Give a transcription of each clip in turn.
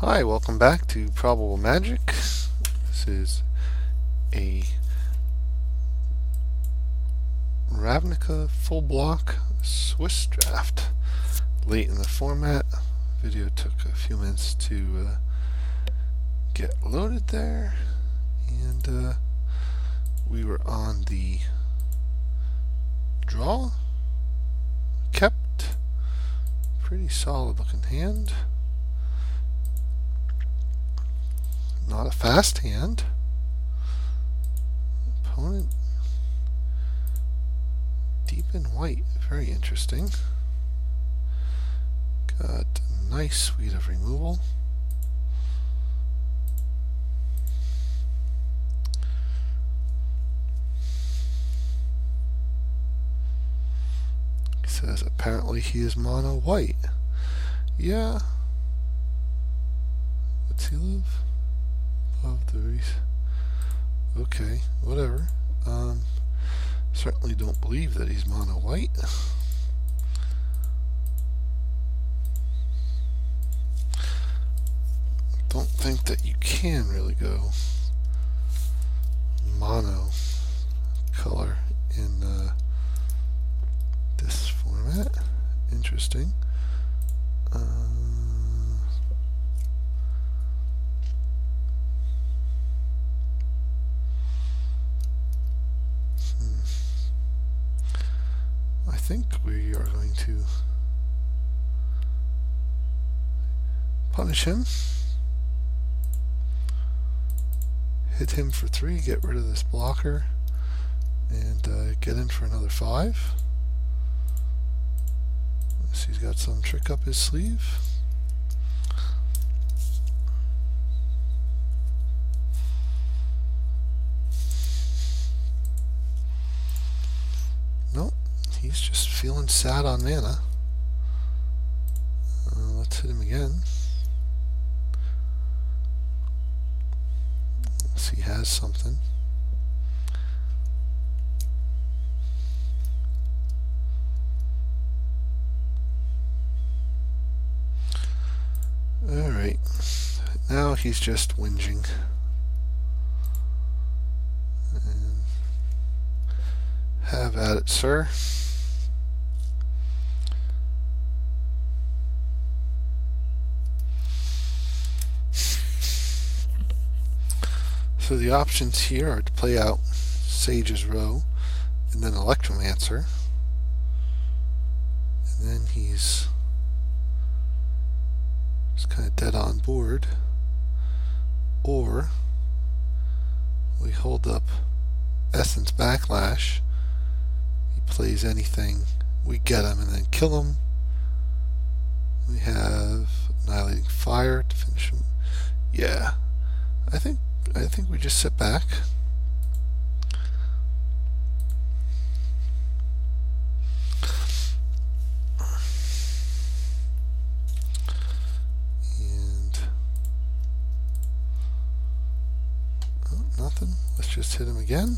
Hi, welcome back to Probable Magic. This is a Ravnica full block Swiss draft. Late in the format. Video took a few minutes to get loaded there, and we were on the draw. Kept pretty solid looking hand. Not a fast hand. Opponent deep in white. Very interesting. Got a nice suite of removal. He says apparently he is mono white. Yeah. What's he live? Of the okay, whatever. Certainly don't believe that he's mono white. Don't think that you can really go mono color in this format. Interesting. I think we are going to punish him, hit him for 3, get rid of this blocker, and get in for another 5. So he's got some trick up his sleeve. Nope. He's just feeling sad on mana. Let's hit him again. Unless he has something. Alright. Now he's just whinging. And have at it, sir. So the options here are to play out Sage's Row and then Electromancer. And then he's just kind of dead on board. Or we hold up Essence Backlash. He plays anything, we get him and then kill him. We have Annihilating Fire to finish him. Yeah, I think we just sit back. And nothing. Let's just hit him again.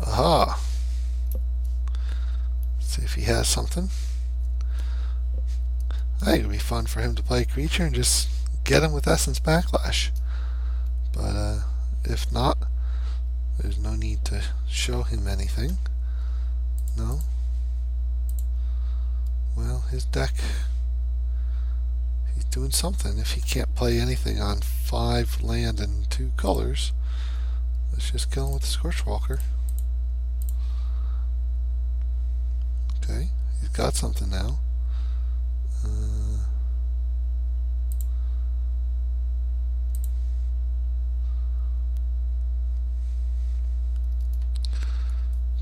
Aha. Let's see if he has something. I think it would be fun for him to play a creature and just get him with Essence Backlash. But if not, there's no need to show him anything. No? Well, his deck, he's doing something. If he can't play anything on 5 land and 2 colors, let's just kill him with the Scorchwalker. Okay, he's got something now.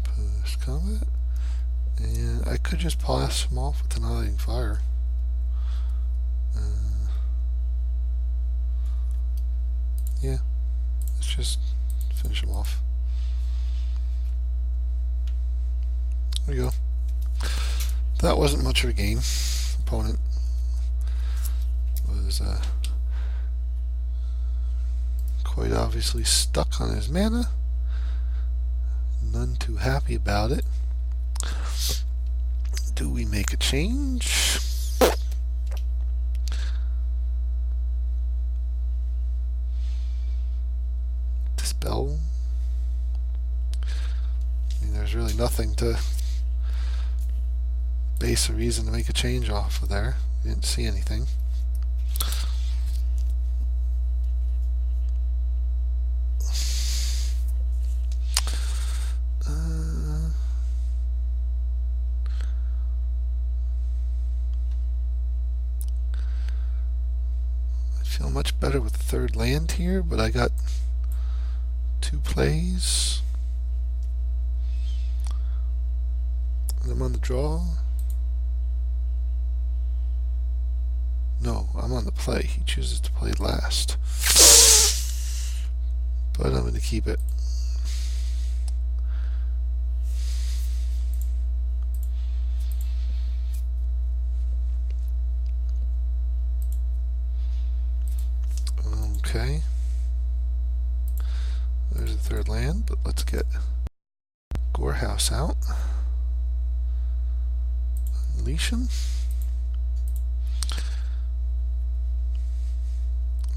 Post combat. And I could just pass him off with Annihilating Fire. Yeah, let's just finish him off. There we go. That wasn't much of a game. Opponent was quite obviously stuck on his mana. None too happy about it. Do we make a change? Dispel? I mean, there's really nothing to base a reason to make a change off of there. We didn't see anything. I feel much better with the third land here, but I got 2 plays. And I'm on the draw. No, I'm on the play. He chooses to play last. But I'm going to keep it. Okay. There's the third land, but let's get Gorehouse out. Unleash him.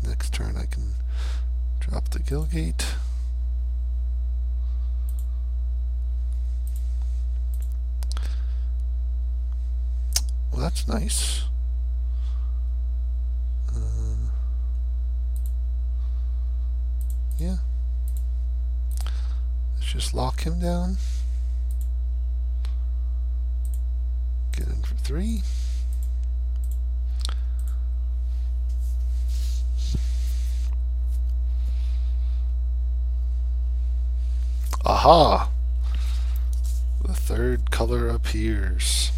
Next turn I can drop the Gilgate. Well, that's nice. Yeah. Let's just lock him down. Get in for 3. Aha! The third color appears.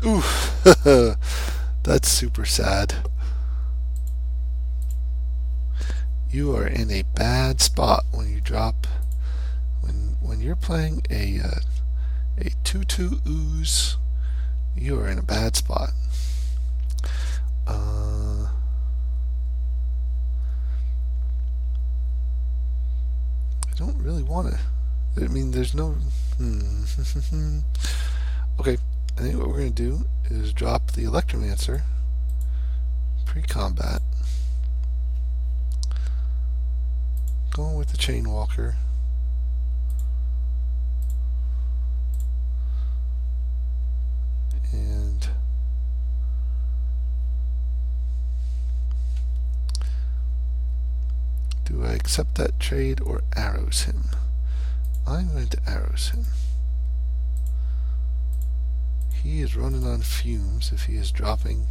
Ooh, that's super sad. You are in a bad spot when you drop when you're playing a 2/2 ooze. You are in a bad spot. I don't really want to. I mean, there's no. Okay. I think what we're going to do is drop the Electromancer pre-combat. Going with the Chainwalker. And do I accept that trade or arrows him? I'm going to arrows him. He is running on fumes if he is dropping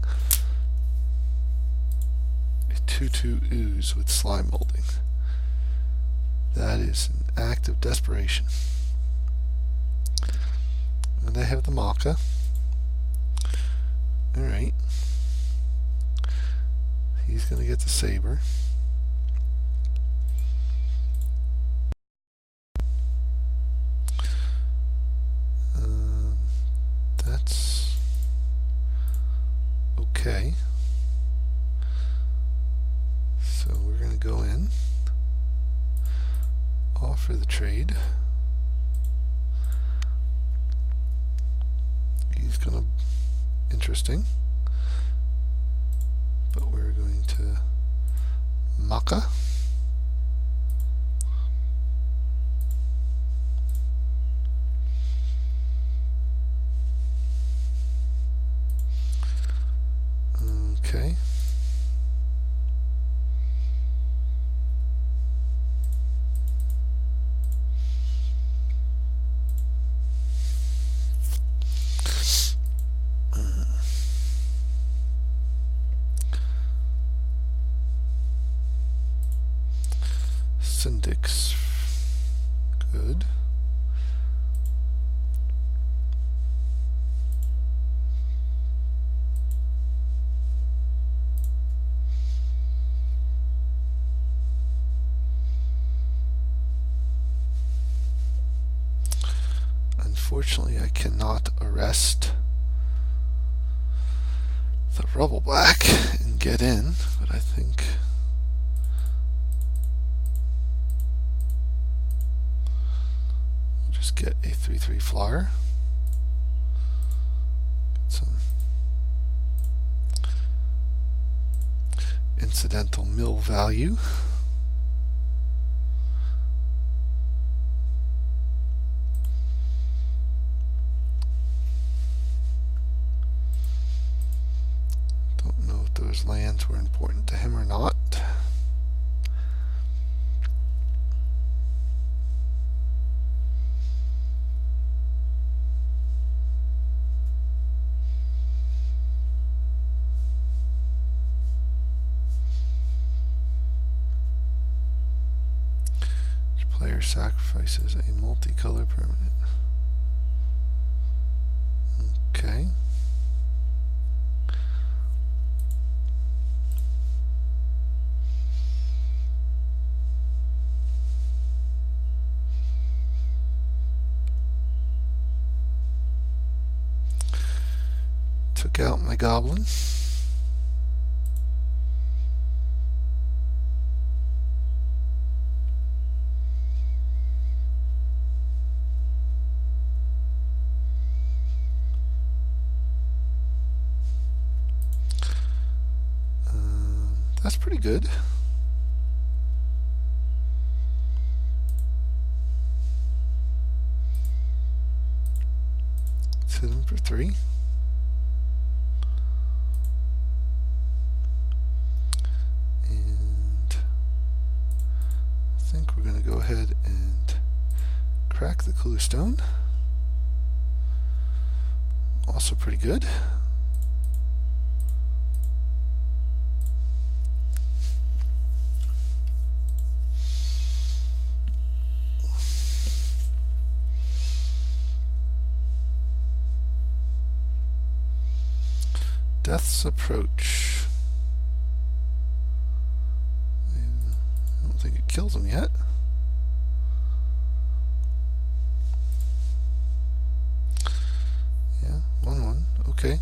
a 2/2 ooze with slime molding. That is an act of desperation. And I have the Maka. Alright. He's going to get the Saber. That's okay. So we're going to go in, offer the trade. He's going to, interesting, but we're going to Maka. Okay. Syndic's good. Unfortunately, I cannot arrest the rubble black and get in, but I think we'll just get a 3/3 flyer. Get some incidental mill value. Those lands were important to him or not. Each player sacrifices a multicolor permanent. Okay. Took out my goblin. That's pretty good. Let's hit him for 3. I think we're going to go ahead and crack the clue stone. Also pretty good. Death's approach. I don't think it kills him yet. Yeah, 1/1. Okay.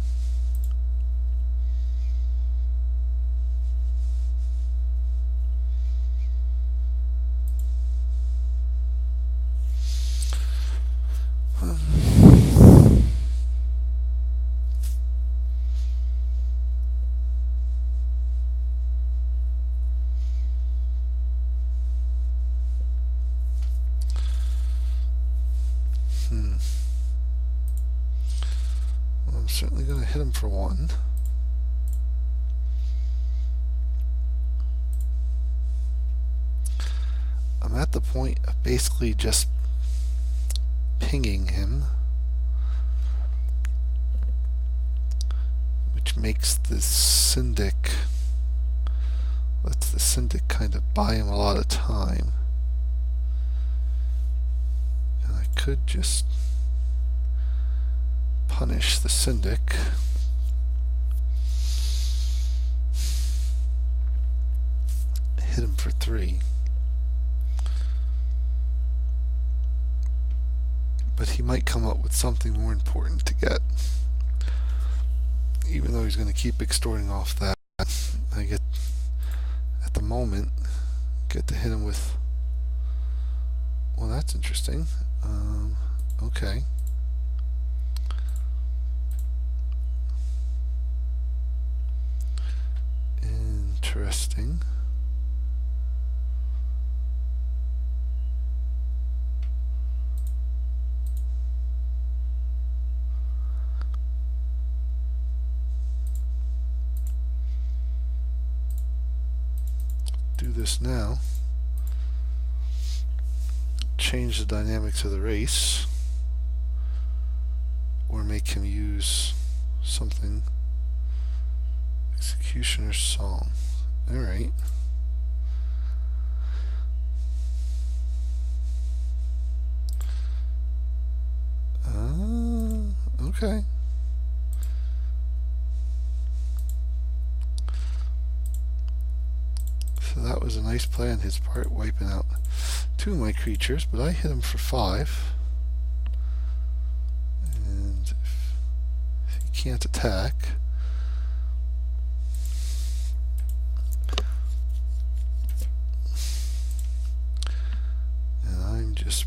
Well, I'm certainly going to hit him for 1. I'm at the point of basically just pinging him, which makes the Syndic, lets the Syndic kind of buy him a lot of time. And I could just punish the Syndic. Hit him for 3. But he might come up with something more important to get. Even though he's going to keep extorting off that, I get, at the moment, get to hit him with, well, that's interesting. Okay. Interesting. Do this now. Change the dynamics of the race, or make him use something. Executioner's Song. Alright. Okay. So that was a nice play on his part, wiping out 2 of my creatures, but I hit him for 5. can't attack. And I'm just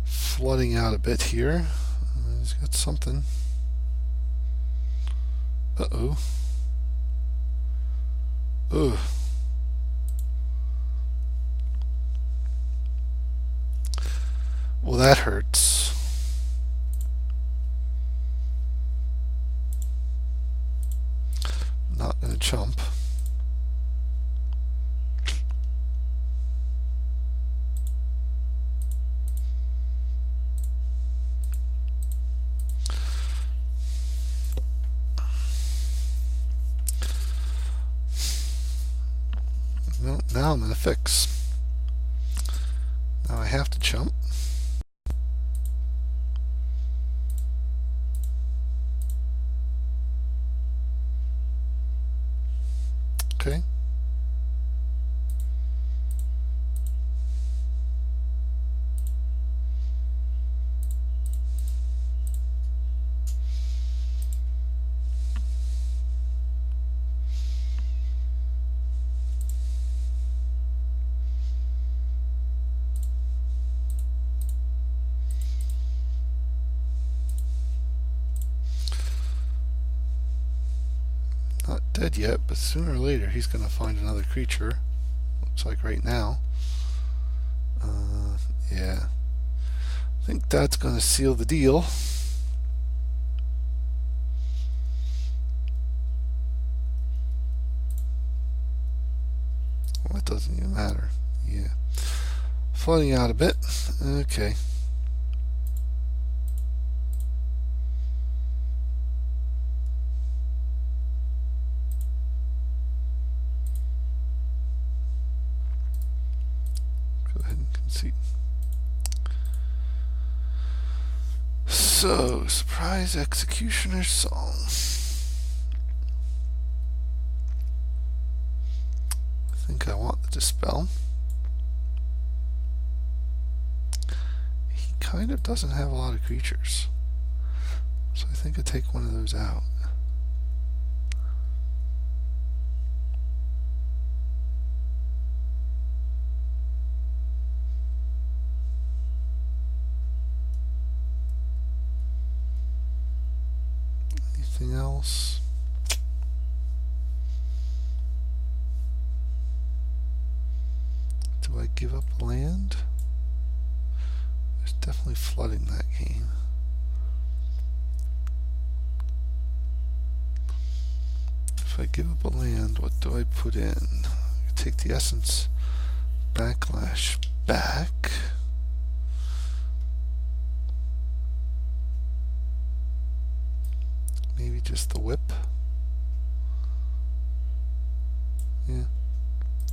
flooding out a bit here. He's got something. Uh-oh. Ugh. Well, that hurts. Not gonna chump. No, now I'm gonna fix. Now I have to chump. Okay. Not dead yet, but sooner or later he's going to find another creature. Looks like right now. Yeah. I think that's going to seal the deal. Well, it doesn't even matter. Yeah. Flooding out a bit. Okay. Go ahead and concede. So, Surprise Executioner's Song. I think I want the Dispel. He kind of doesn't have a lot of creatures, so I think I take one of those out. Anything else? Do I give up land? There's definitely flooding that game. If I give up a land, what do I put in? I take the Essence Backlash back. Maybe just the Whip. Yeah,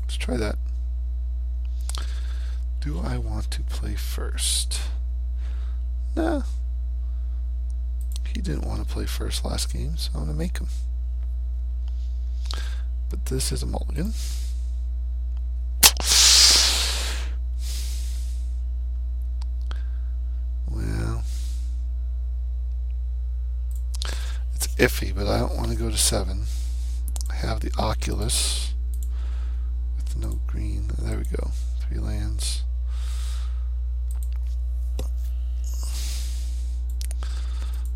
let's try that. Do I want to play first? Nah. He didn't want to play first last game, so I'm going to make him. But this is a mulligan. Well, it's iffy, but I don't want to go to 7. I have the Oculus with no green. There we go. 3 lands.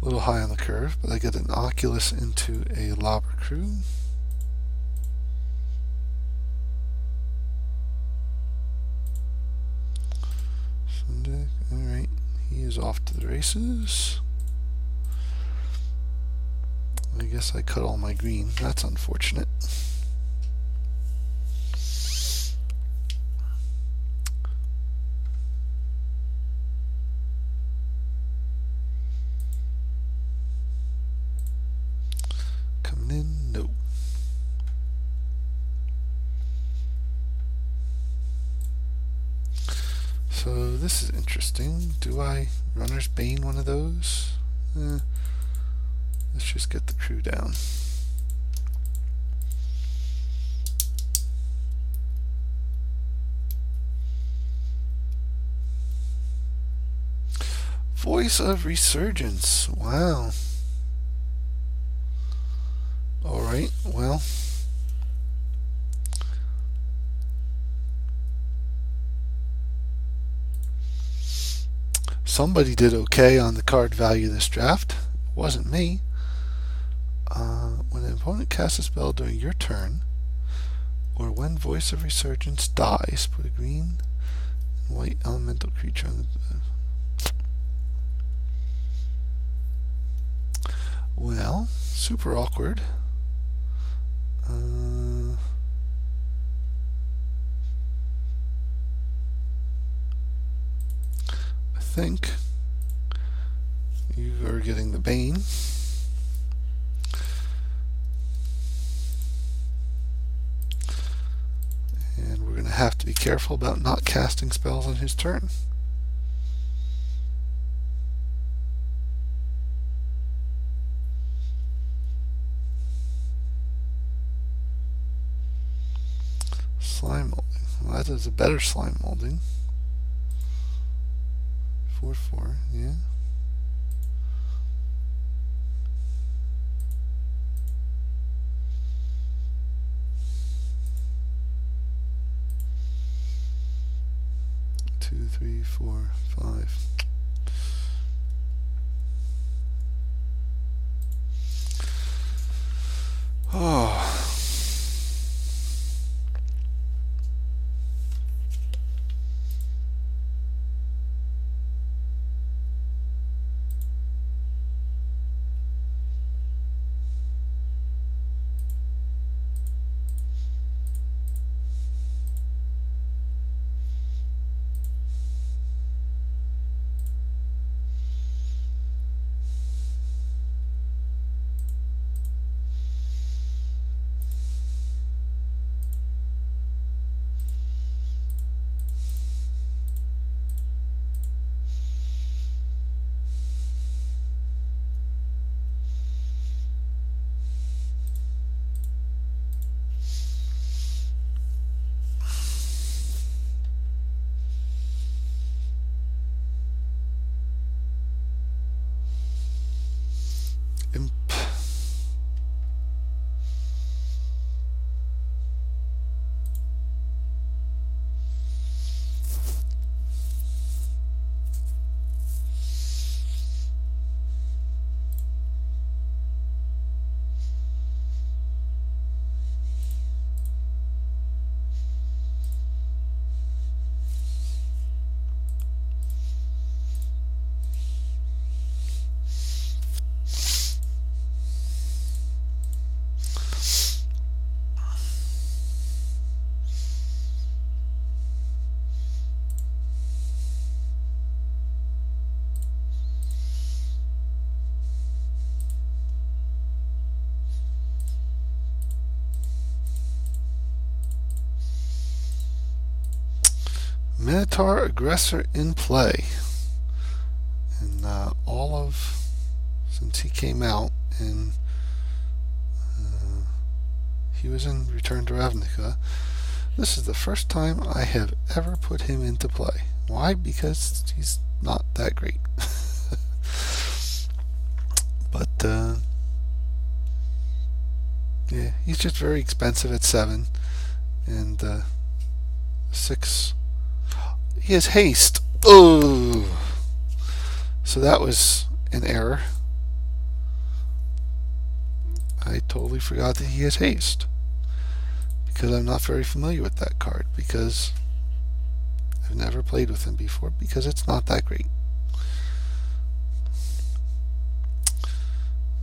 A little high on the curve, but I get an Oculus into a Lobber Crew. Alright, he is off to the races. I guess I cut all my green. That's unfortunate. Coming in? No. So this is interesting. Do I Runner's Bane one of those? Let's just get the crew down. Voice of Resurgence. Wow. Well, somebody did okay on the card value this draft. It wasn't me. When an opponent casts a spell during your turn, or when Voice of Resurgence dies, put a green and white elemental creature on the... Well, super awkward. I think you are getting the Bane. And we're going to have to be careful about not casting spells on his turn. Slime molding. Well, that is a better slime molding. 4/4, yeah. Two, 3, 4, 5. Oh. Imp. Minotaur Aggressor in play. And all of, since he came out and he was in Return to Ravnica, this is the first time I have ever put him into play. Why? Because he's not that great. But yeah, he's just very expensive at 7 and 6. He has haste. Oh, so that was an error. I totally forgot that he has haste because I'm not very familiar with that card, because I've never played with him before, because it's not that great.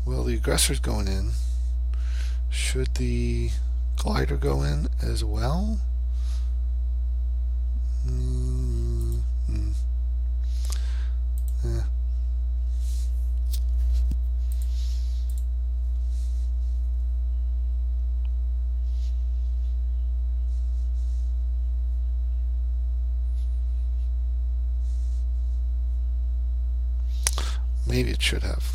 Well, the aggressor's going in. Should the glider go in as well? Yeah. Maybe it should have.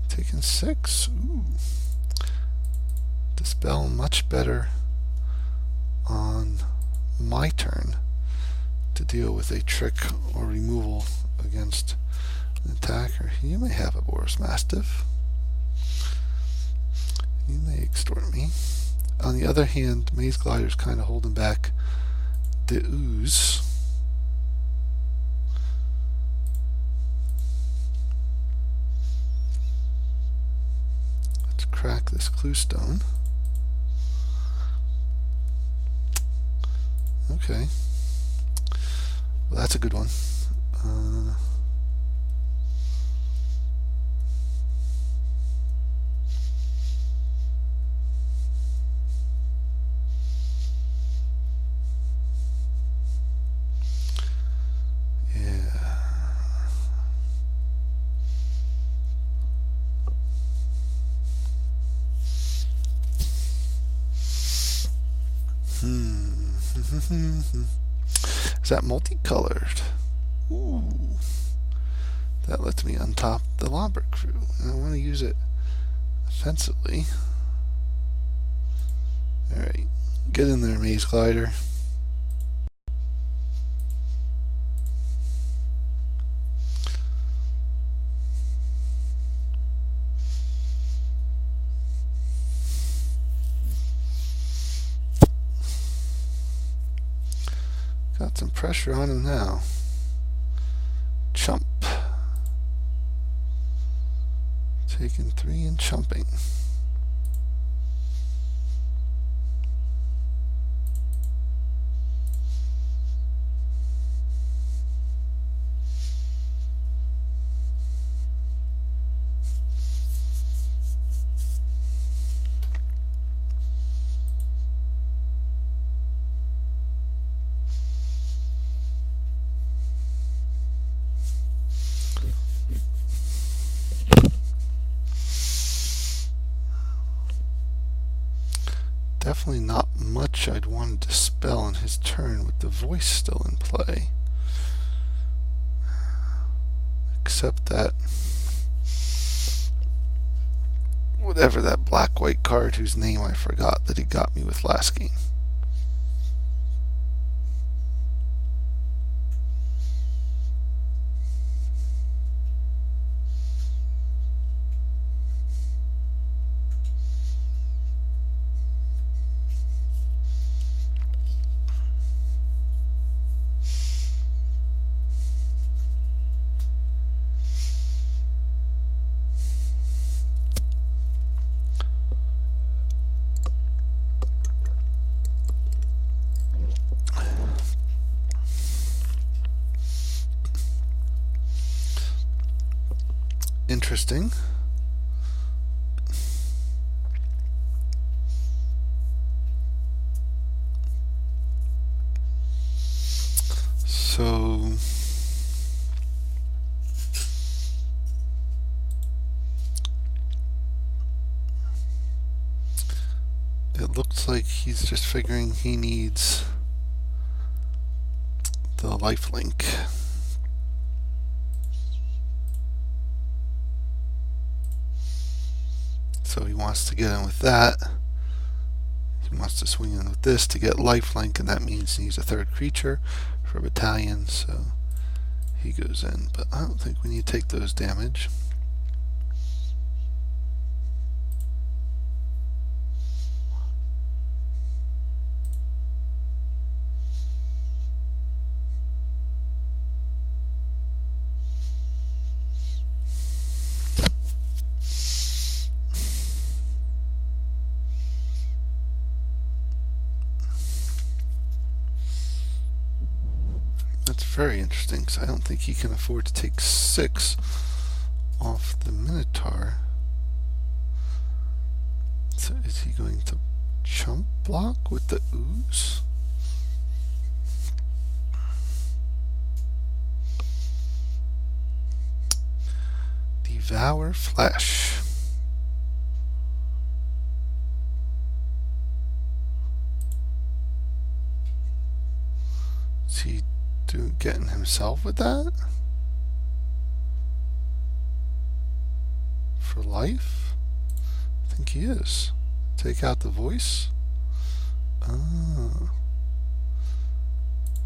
Taken 6. Ooh. Dispel much better on my turn to deal with a trick or removal against an attacker. You may have a Boris Mastiff. You may extort me. On the other hand, Maze Glider's kind of holding back the ooze. Let's crack this clue stone. Okay. Well, that's a good one. Is that multicolored? Ooh. That lets me untop the Lobber Crew. And I want to use it offensively. Alright. Get in there, Maze Glider. Got some pressure on him now. Chump. Taking 3 and chumping. Definitely not much I'd want to dispel on his turn with the voice still in play. Except that whatever that black-white card whose name I forgot that he got me with last game. Interesting. So it looks like he's just figuring he needs the lifelink. So he wants to get in with that. He wants to swing in with this to get lifelink, and that means he needs a third creature for a battalion, so he goes in. But I don't think we need to take those damage. That's very interesting, because I don't think he can afford to take 6 off the Minotaur. So is he going to chump block with the ooze? Devour flesh. Is he getting himself with that? For life? I think he is. Take out the voice. Ah.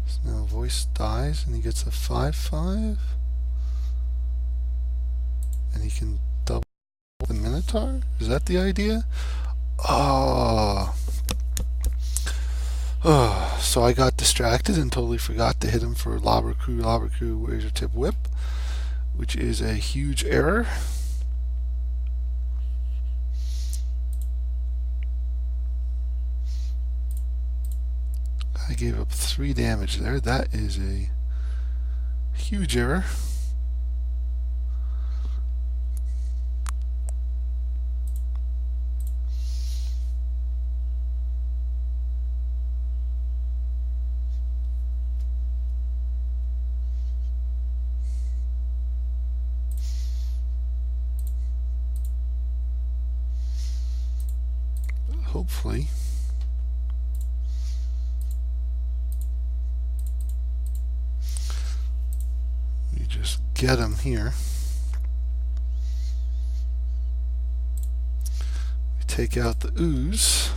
So now voice dies and he gets a 5/5. And he can double the Minotaur? Is that the idea? Oh. Oh, so I got distracted and totally forgot to hit him for lobber crew, where's your tip whip, which is a huge error. I gave up 3 damage there. That is a huge error. Hopefully we just get him here. We take out the ooze,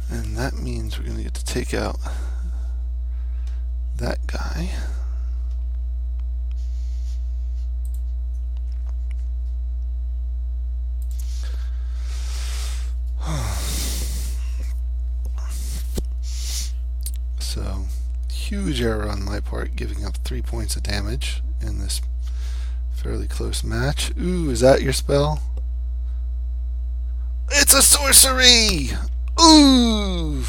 and that means we're going to get to take out that guy. So, huge error on my part, giving up 3 points of damage in this fairly close match. Ooh, is that your spell? It's a sorcery! Ooh!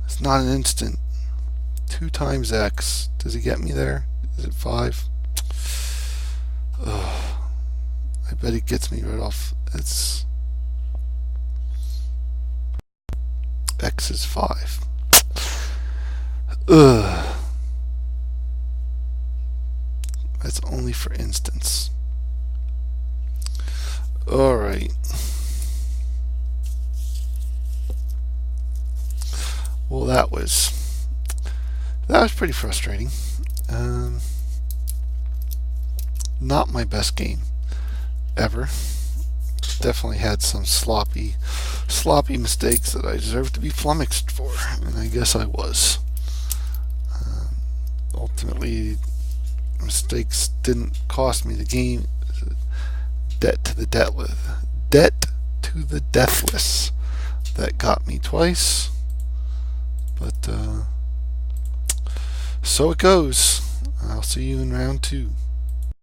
It's not an instant. 2 times X. Does he get me there? Is it 5? Ugh. I bet he gets me right off. It's X is 5. Ugh. That's only for instance. Alright. Well, that was pretty frustrating. Not my best game ever. Definitely had some sloppy mistakes that I deserved to be flummoxed for, and I guess I was. Ultimately, mistakes didn't cost me the game. Debt to the deathless that got me twice. But so it goes. I'll see you in round 2.